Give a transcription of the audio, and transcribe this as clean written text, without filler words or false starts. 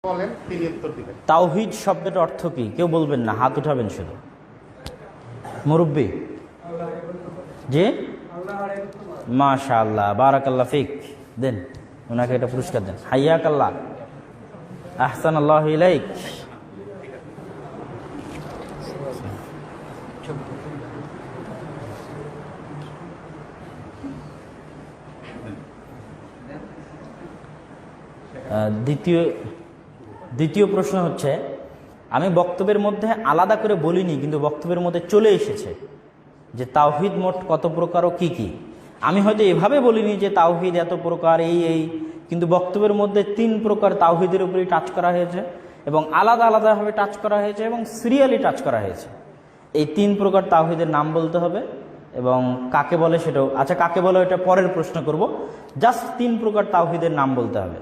বলেন, তিনি উত্তর দিবেন। তাওহীদ শব্দের অর্থ কি? কেউ বলবেন না, হাত উঠাবেন শুধু। মুরব্বী জি, মাশাআল্লাহ, বারাকাল্লাহ ফিক। দেন ওনাকে এটা পুরস্কার দেন। হাইয়াকাল্লাহ, আহসানাল্লাহু ইলাইক। দ্বিতীয় প্রশ্ন হচ্ছে, আমি বক্তব্যের মধ্যে আলাদা করে বলিনি, কিন্তু বক্তব্যের মধ্যে চলে এসেছে যে তাওহীদ মোট কত প্রকার ও কি কি। আমি হয়তো এভাবে বলিনি যে তাওহীদ এত প্রকার এই, কিন্তু বক্তব্যের মধ্যে 3 প্রকার তাওহীদের উপরেই টাচ করা হয়েছে, এবং আলাদা আলাদাভাবে টাচ করা হয়েছে, এবং সিরিয়ালি টাচ করা হয়েছে। এই 3 প্রকার তাওহীদের নাম বলতে হবে, এবং কাকে বলে সেটাও। আচ্ছা, কাকে বলে এটা পরের প্রশ্ন করব, জাস্ট 3 প্রকার তাওহীদের নাম বলতে হবে।